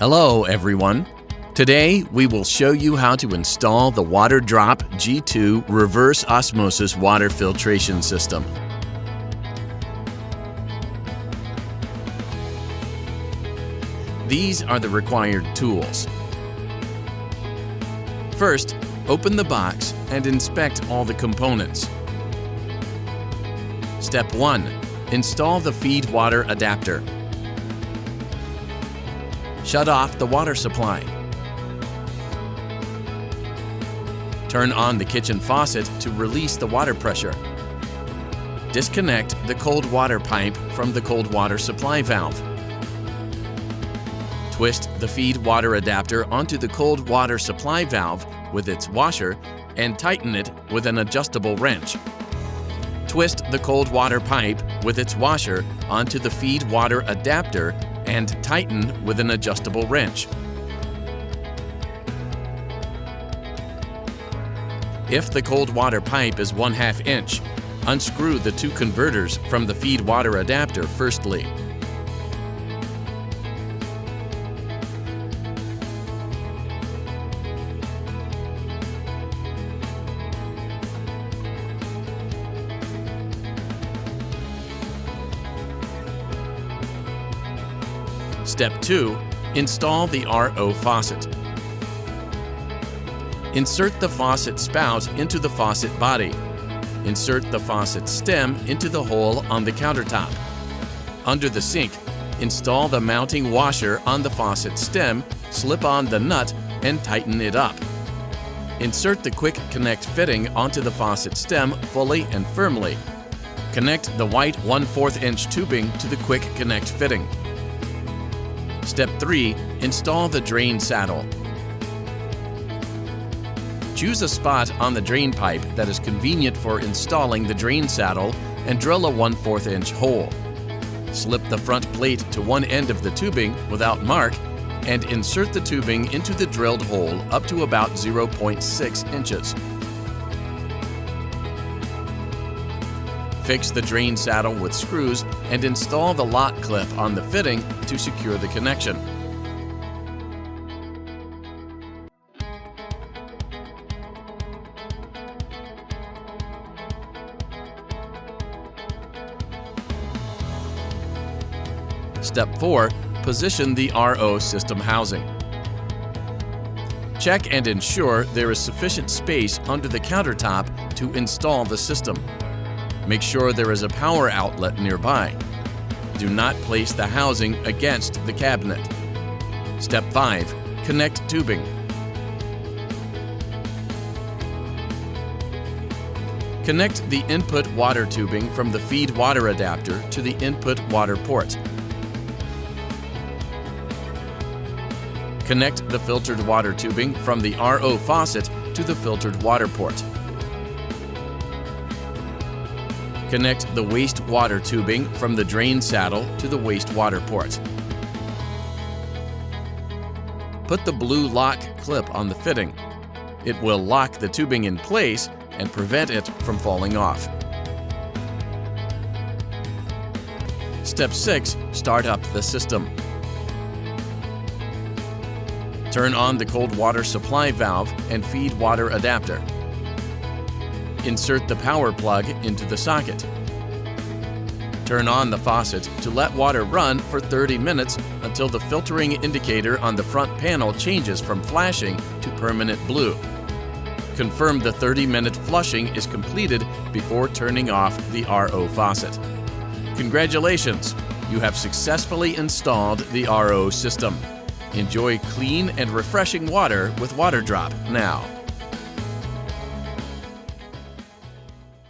Hello everyone! Today we will show you how to install the Waterdrop G2 reverse osmosis water filtration system. These are the required tools. First, open the box and inspect all the components. Step 1. Install the feed water adapter. Shut off the water supply. Turn on the kitchen faucet to release the water pressure. Disconnect the cold water pipe from the cold water supply valve. Twist the feed water adapter onto the cold water supply valve with its washer and tighten it with an adjustable wrench. Twist the cold water pipe with its washer onto the feed water adapter and tighten with an adjustable wrench. If the cold water pipe is 1/2 inch, unscrew the two converters from the feed water adapter firstly. Step 2. Install the RO faucet. Insert the faucet spout into the faucet body. Insert the faucet stem into the hole on the countertop. Under the sink, install the mounting washer on the faucet stem, slip on the nut, and tighten it up. Insert the quick connect fitting onto the faucet stem fully and firmly. Connect the white 1/4 inch tubing to the quick connect fitting. Step 3. Install the drain saddle. Choose a spot on the drain pipe that is convenient for installing the drain saddle and drill a 1/4 inch hole. Slip the front plate to one end of the tubing without mark and insert the tubing into the drilled hole up to about 0.6 inches. Fix the drain saddle with screws and install the lock clip on the fitting to secure the connection. Step 4. Position the RO system housing. Check and ensure there is sufficient space under the countertop to install the system. Make sure there is a power outlet nearby. Do not place the housing against the cabinet. Step 5. Connect tubing. Connect the input water tubing from the feed water adapter to the input water port. Connect the filtered water tubing from the RO faucet to the filtered water port. Connect the wastewater tubing from the drain saddle to the wastewater port. Put the blue lock clip on the fitting. It will lock the tubing in place and prevent it from falling off. Step 6. Start up the system. Turn on the cold water supply valve and feed water adapter. Insert the power plug into the socket. Turn on the faucet to let water run for 30 minutes until the filtering indicator on the front panel changes from flashing to permanent blue. Confirm the 30-minute flushing is completed before turning off the RO faucet. Congratulations! You have successfully installed the RO system. Enjoy clean and refreshing water with Waterdrop now.